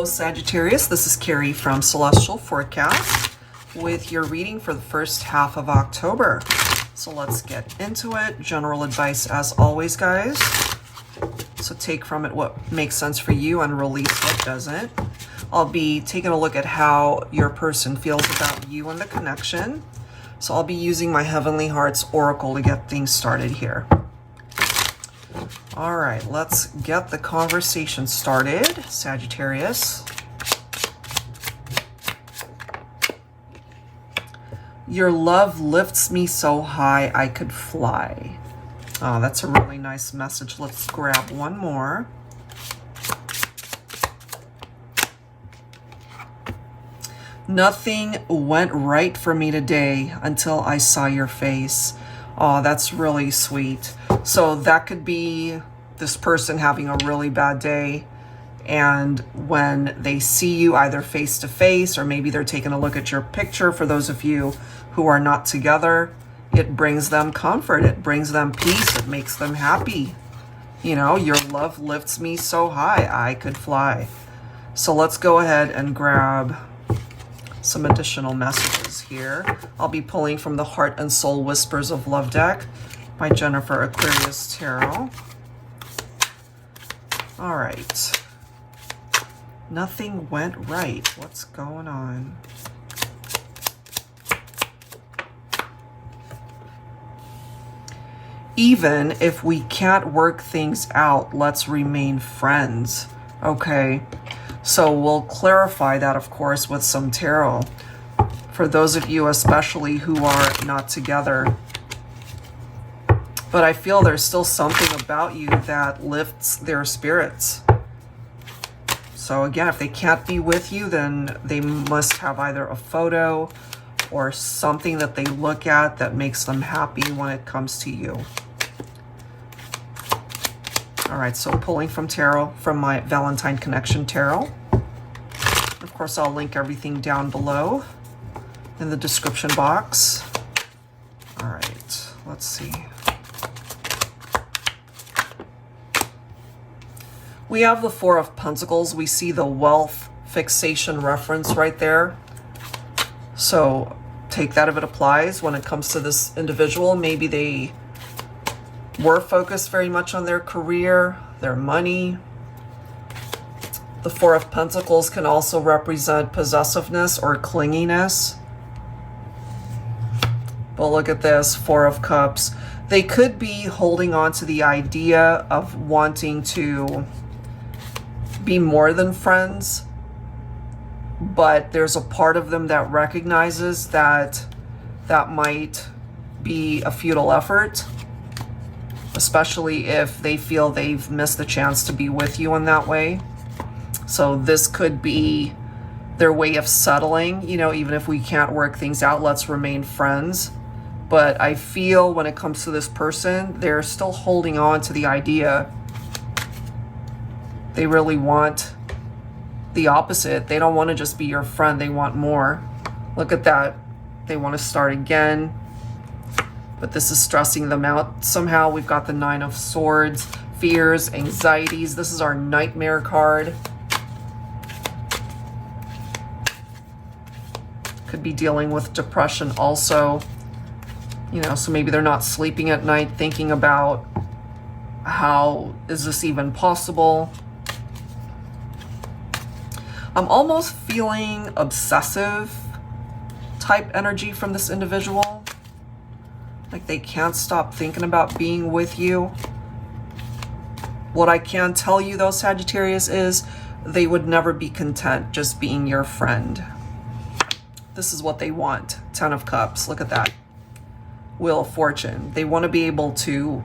Sagittarius, this is Carrie from Celestial Forecast with your reading for the first half of October. So let's get into it. General advice as always, guys. So take from it what makes sense for you and release what doesn't. I'll be taking a look at how your person feels about you and the connection. So I'll be using my Heavenly Hearts Oracle to get things started here. All right, let's get the conversation started, Sagittarius. Your love lifts me so high I could fly. Oh, that's a really nice message. Let's grab one more. Nothing went right for me today until I saw your face. Oh, that's really sweet. So that could be this person having a really bad day, and when they see you either face to face or maybe they're taking a look at your picture, for those of you who are not together, it brings them comfort, it brings them peace, it makes them happy. You know, your love lifts me so high I could fly. So let's go ahead and grab some additional messages here. I'll be pulling from the Heart and Soul Whispers of Love deck by Jennifer Aquarius Tarot. All right. Nothing went right. What's going on? Even if we can't work things out, let's remain friends. Okay. So we'll clarify that, of course, with some tarot. For those of you especially who are not together. But I feel there's still something about you that lifts their spirits. So again, if they can't be with you, then they must have either a photo or something that they look at that makes them happy when it comes to you. All right, so pulling from tarot, from my Valentine Connection Tarot. Of course, I'll link everything down below in the description box. All right, let's see. We have the Four of Pentacles. We see the wealth fixation reference right there. So take that if it applies when it comes to this individual. Maybe they were focused very much on their career, their money. The Four of Pentacles can also represent possessiveness or clinginess. But look at this, Four of Cups. They could be holding on to the idea of wanting to be more than friends, but there's a part of them that recognizes that that might be a futile effort, especially if they feel they've missed the chance to be with you in that way. So this could be their way of settling, you know, even if we can't work things out, let's remain friends. But I feel when it comes to this person, they're still holding on to the idea. They really want the opposite. They don't want to just be your friend. They want more. Look at that. They want to start again. But this is stressing them out. Somehow we've got the Nine of Swords, fears, anxieties. This is our Nightmare card. Could be dealing with depression also. You know, so maybe they're not sleeping at night thinking about how is this even possible. I'm almost feeling obsessive type energy from this individual. Like they can't stop thinking about being with you. What I can tell you though, Sagittarius, is they would never be content just being your friend. This is what they want. Ten of Cups. Look at that. Wheel of Fortune. They want to be able to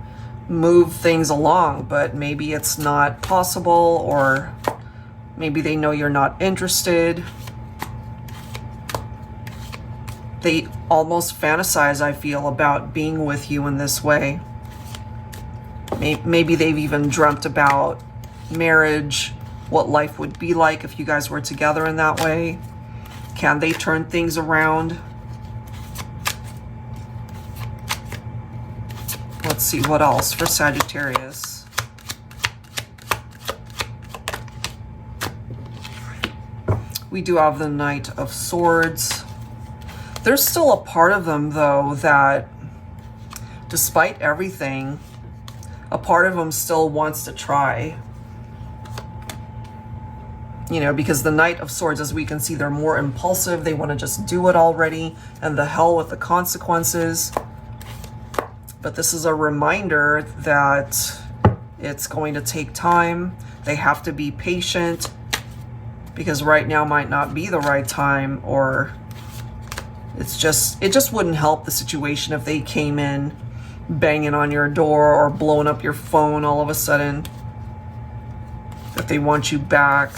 move things along, but maybe it's not possible, or maybe they know you're not interested. They almost fantasize, I feel, about being with you in this way. Maybe they've even dreamt about marriage, what life would be like if you guys were together in that way. Can they turn things around? Let's see what else for Sagittarius. we do have the Knight of Swords. There's still a part of them, though, that despite everything, a part of them still wants to try. You know, because the Knight of Swords, as we can see, they're more impulsive. They want to just do it already, and the hell with the consequences. But this is a reminder that it's going to take time. They have to be patient, because right now might not be the right time, or it just wouldn't help the situation if they came in banging on your door or blowing up your phone all of a sudden. If they want you back,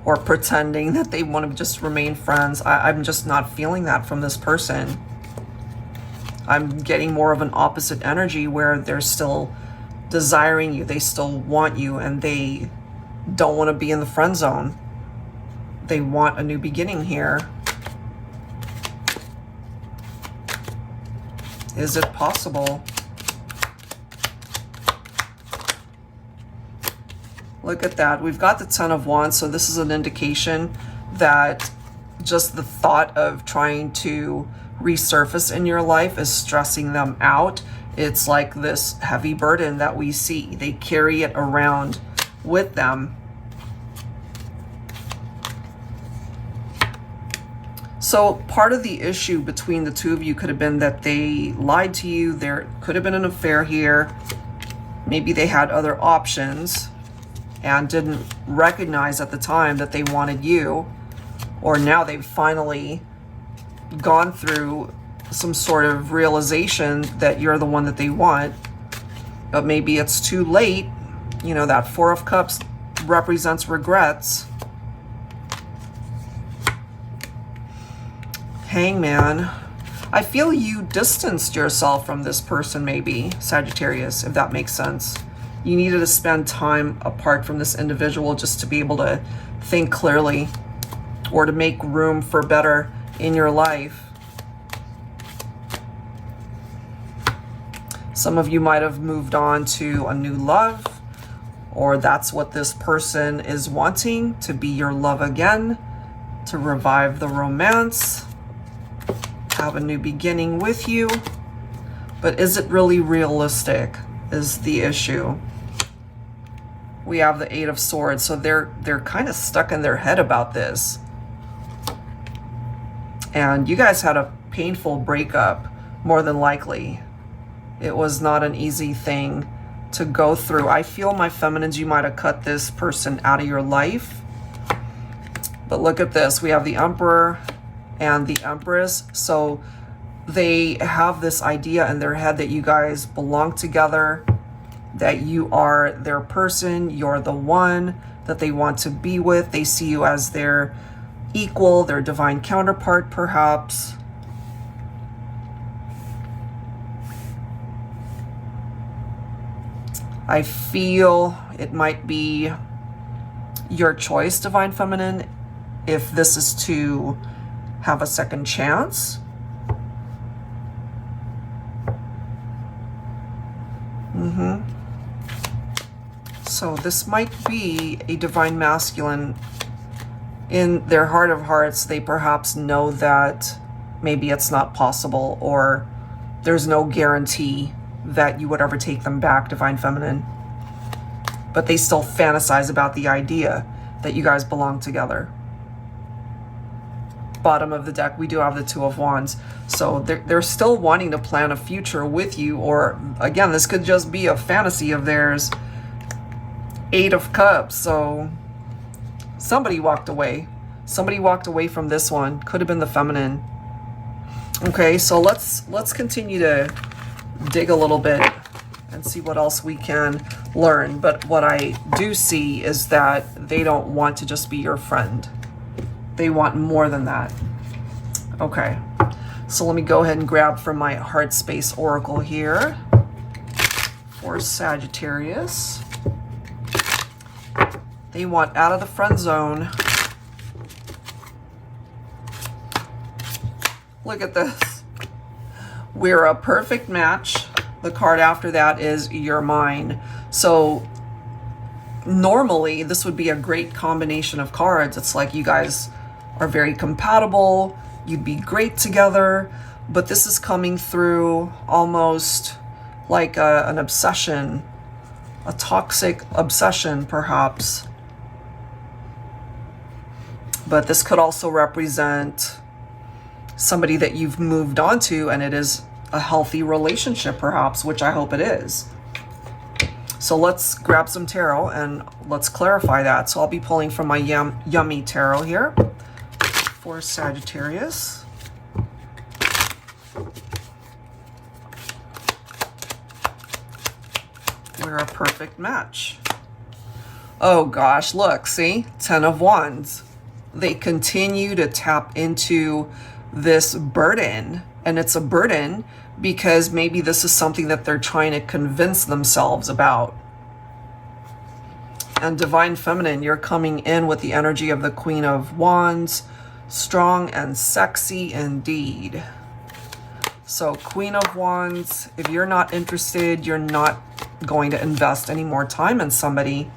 or pretending that they want to just remain friends. I'm just not feeling that from this person. I'm getting more of an opposite energy where they're still desiring you. They still want you, and they don't want to be in the friend zone. They want a new beginning here. Is it possible? Look at that. We've got the Ten of Wands, so this is an indication that just the thought of trying to resurface in your life is stressing them out. It's like this heavy burden that we see. They carry it around with them. So part of the issue between the two of you could have been that they lied to you. There could have been an affair here. Maybe they had other options and didn't recognize at the time that they wanted you. Or now they've finally gone through some sort of realization that you're the one that they want. But maybe it's too late. You know, that Four of Cups represents regrets. Hangman. I feel you distanced yourself from this person, maybe, Sagittarius, if that makes sense. You needed to spend time apart from this individual just to be able to think clearly, or to make room for better in your life. Some of you might have moved on to a new love, or that's what this person is wanting, to be your love again, to revive the romance, have a new beginning with you. But is it really realistic is the issue. We have the Eight of Swords, so they're kind of stuck in their head about this. And you guys had a painful breakup, more than likely. It was not an easy thing to go through. I feel, my feminines, you might have cut this person out of your life. But look at this. We have the Emperor and the Empress. So they have this idea in their head that you guys belong together, that you are their person, you're the one that they want to be with. They see you as their equal, their divine counterpart, perhaps. I feel it might be your choice, Divine Feminine, if this is to have a second chance. So this might be a Divine Masculine. In their heart of hearts, they perhaps know that maybe it's not possible, or there's no guarantee that you would ever take them back, Divine Feminine. But they still fantasize about the idea that you guys belong together. Bottom of the deck, we do have the Two of Wands. So they're still wanting to plan a future with you, or again, this could just be a fantasy of theirs. Eight of Cups, so somebody walked away. Somebody walked away from this one. Could have been the feminine. Okay, so let's continue to dig a little bit and see what else we can learn. But what I do see is that they don't want to just be your friend. They want more than that. Okay, so let me go ahead and grab from my HEARTSPACE Oracle here for Sagittarius. They want out of the friend zone. Look at this. We're a perfect match. The card after that is You're Mine. So normally this would be a great combination of cards. It's like you guys are very compatible, you'd be great together, but this is coming through almost like an obsession, a toxic obsession perhaps. But this could also represent somebody that you've moved on to, and it is a healthy relationship perhaps, which I hope it is. So let's grab some tarot and let's clarify that. So I'll be pulling from my Yummy Tarot here for Sagittarius. We're a perfect match. Oh gosh, look, see? 10 of Wands. They continue to tap into this burden, and it's a burden because maybe this is something that they're trying to convince themselves about. And Divine Feminine, you're coming in with the energy of the Queen of Wands, strong and sexy indeed. So Queen of Wands, if you're not interested, you're not going to invest any more time in somebody.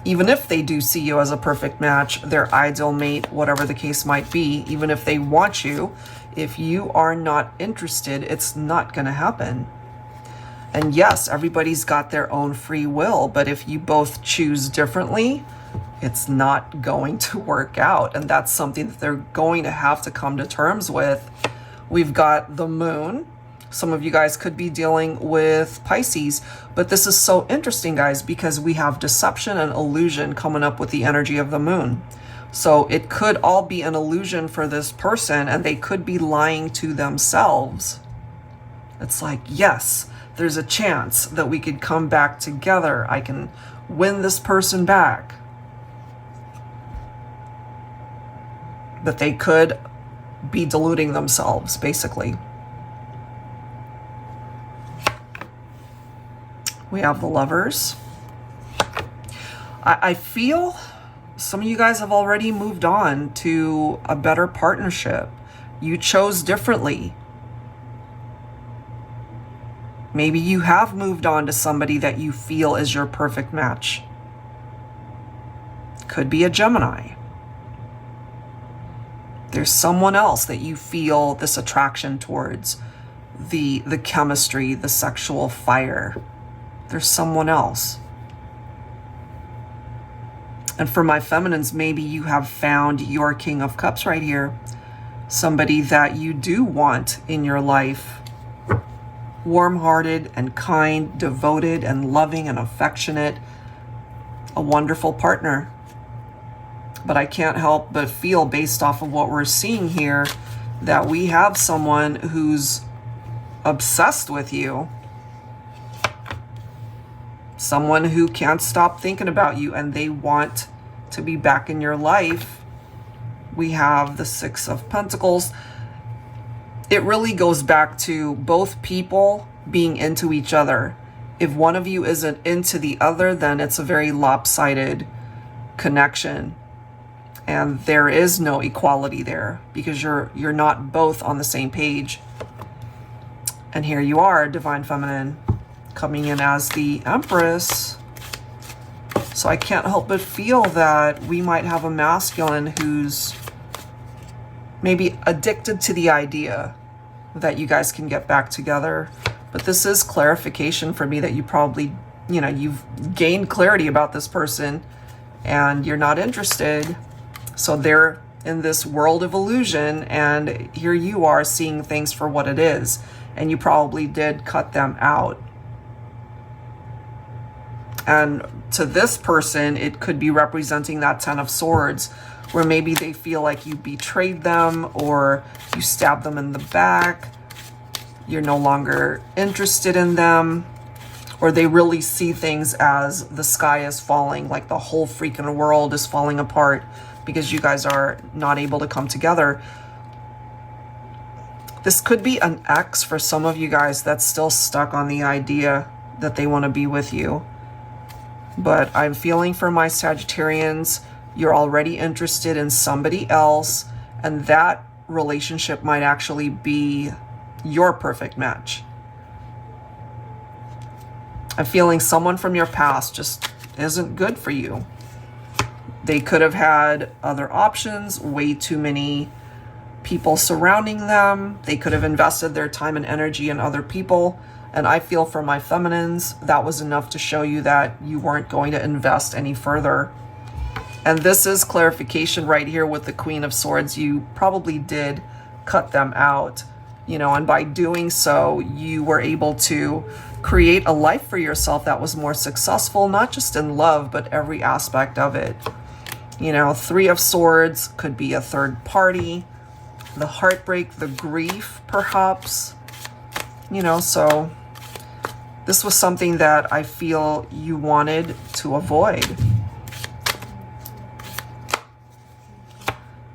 Even if they do see you as a perfect match, their ideal mate, whatever the case might be, even if they want you, if you are not interested, it's not going to happen. And yes, everybody's got their own free will, but if you both choose differently, it's not going to work out. And that's something that they're going to have to come to terms with. We've got the Moon. Some of you guys could be dealing with Pisces, but this is so interesting, guys, because we have deception and illusion coming up with the energy of the Moon. So it could all be an illusion for this person, and they could be lying to themselves. It's like, yes, there's a chance that we could come back together. I can win this person back. But they could be deluding themselves, basically. We have the Lovers. I feel some of you guys have already moved on to a better partnership. You chose differently. Maybe you have moved on to somebody that you feel is your perfect match. Could be a Gemini. There's someone else that you feel this attraction towards, the chemistry, the sexual fire. There's someone else. And for my feminines, maybe you have found your King of Cups right here. Somebody that you do want in your life. Warm-hearted and kind, devoted and loving and affectionate. A wonderful partner. But I can't help but feel, based off of what we're seeing here, that we have someone who's obsessed with you. Someone who can't stop thinking about you, and they want to be back in your life. We have the Six of Pentacles. It really goes back to both people being into each other. If one of you isn't into the other, then it's a very lopsided connection. And there is no equality there because you're not both on the same page. And here you are, Divine Feminine, coming in as the Empress. So I can't help but feel that we might have a masculine who's maybe addicted to the idea that you guys can get back together. But this is clarification for me that you probably, you've gained clarity about this person and you're not interested. So they're in this world of illusion, and here you are seeing things for what it is. And you probably did cut them out. And to this person, it could be representing that Ten of Swords, where maybe they feel like you betrayed them or you stabbed them in the back. You're no longer interested in them, or they really see things as the sky is falling, like the whole freaking world is falling apart because you guys are not able to come together. This could be an ex for some of you guys that's still stuck on the idea that they want to be with you. But I'm feeling for my Sagittarians, you're already interested in somebody else, and that relationship might actually be your perfect match. I'm feeling someone from your past just isn't good for you. They could have had other options, way too many people surrounding them. They could have invested their time and energy in other people. And I feel for my feminines, that was enough to show you that you weren't going to invest any further. And this is clarification right here with the Queen of Swords. You probably did cut them out, you know, and by doing so, you were able to create a life for yourself that was more successful, not just in love, but every aspect of it. You know, Three of Swords could be a third party, the heartbreak, the grief, perhaps, you know, so this was something that I feel you wanted to avoid.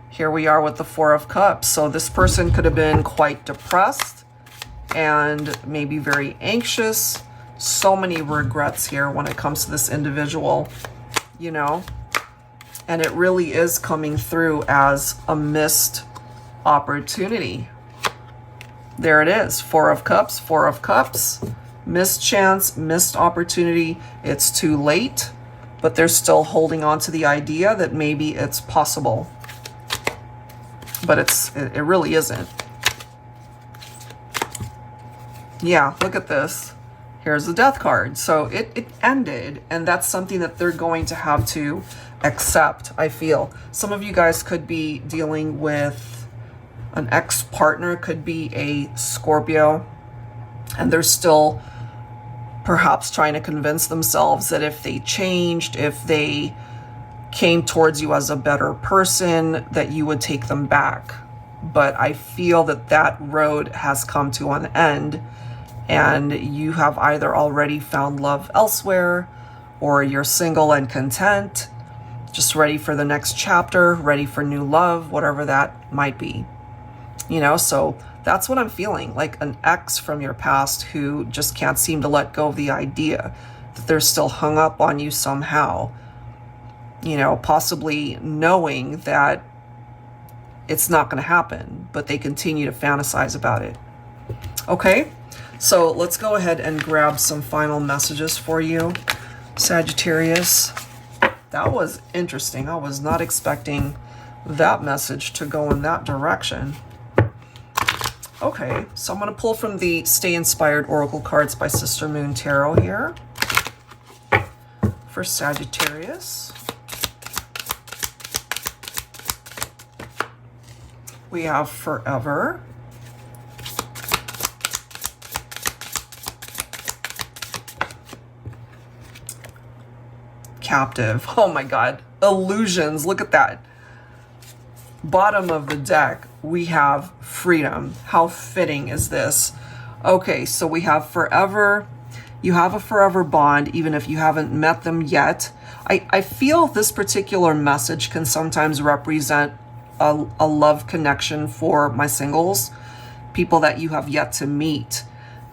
Here we are with the Four of Cups. So this person could have been quite depressed and maybe very anxious. So many regrets here when it comes to this individual, you know, and it really is coming through as a missed opportunity. There it is. Four of Cups, Four of Cups. Missed chance, missed opportunity. It's too late, but they're still holding on to the idea that maybe it's possible. But it really isn't. Yeah, look at this. Here's the Death card. So it ended, and that's something that they're going to have to accept, I feel. Some of you guys could be dealing with an ex-partner, could be a Scorpio, and they're still perhaps trying to convince themselves that if they changed, if they came towards you as a better person, that you would take them back. But I feel that that road has come to an end, and you have either already found love elsewhere, or you're single and content, just ready for the next chapter, ready for new love, whatever that might be. You know, so that's what I'm feeling, like an ex from your past who just can't seem to let go of the idea that they're still hung up on you somehow. You know, possibly knowing that it's not going to happen, but they continue to fantasize about it. Okay, so let's go ahead and grab some final messages for you, Sagittarius. That was interesting. I was not expecting that message to go in that direction. Okay, so I'm going to pull from the Stay Inspired Oracle cards by Sister Moon Tarot here for Sagittarius. We have Forever. Captive. Oh my God. Illusions. Look at that. Bottom of the deck, we have Freedom. How fitting is this? Okay, so we have Forever. You have a forever bond, even if you haven't met them yet. I feel this particular message can sometimes represent a love connection for my singles, people that you have yet to meet.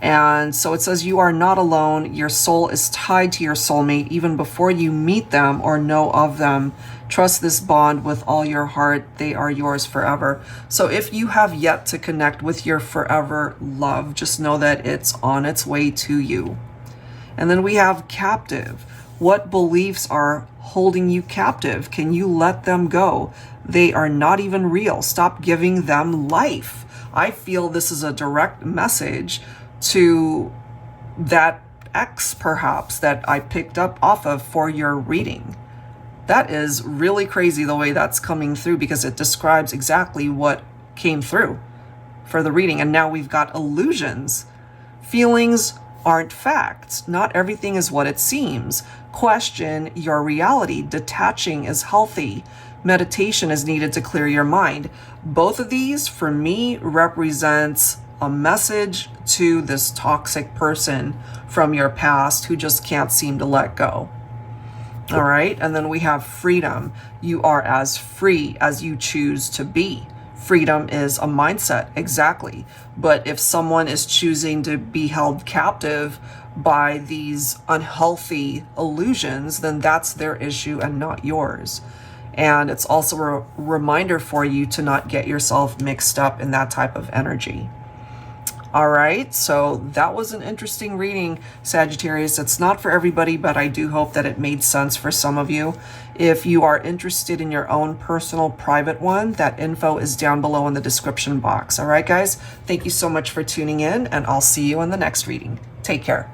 And so it says you are not alone. Your soul is tied to your soulmate even before you meet them or know of them. Trust this bond with all your heart. They are yours forever. So if you have yet to connect with your forever love, just know that it's on its way to you. And then we have Captive. What beliefs are holding you captive? Can you let them go? They are not even real. Stop giving them life. I feel this is a direct message to that ex, perhaps, that I picked up off of for your reading. That is really crazy the way that's coming through, because it describes exactly what came through for the reading. And now we've got illusions. Feelings aren't facts. Not everything is what it seems. Question your reality. Detaching is healthy. Meditation is needed to clear your mind. Both of these, for me, represents a message to this toxic person from your past who just can't seem to let go. All right, and then we have Freedom. You are as free as you choose to be. Freedom is a mindset, exactly. But if someone is choosing to be held captive by these unhealthy illusions, then that's their issue and not yours. And it's also a reminder for you to not get yourself mixed up in that type of energy. All right, so that was an interesting reading, Sagittarius. It's not for everybody, but I do hope that it made sense for some of you. If you are interested in your own personal private one, that info is down below in the description box. All right, guys, thank you so much for tuning in, and I'll see you in the next reading. Take care.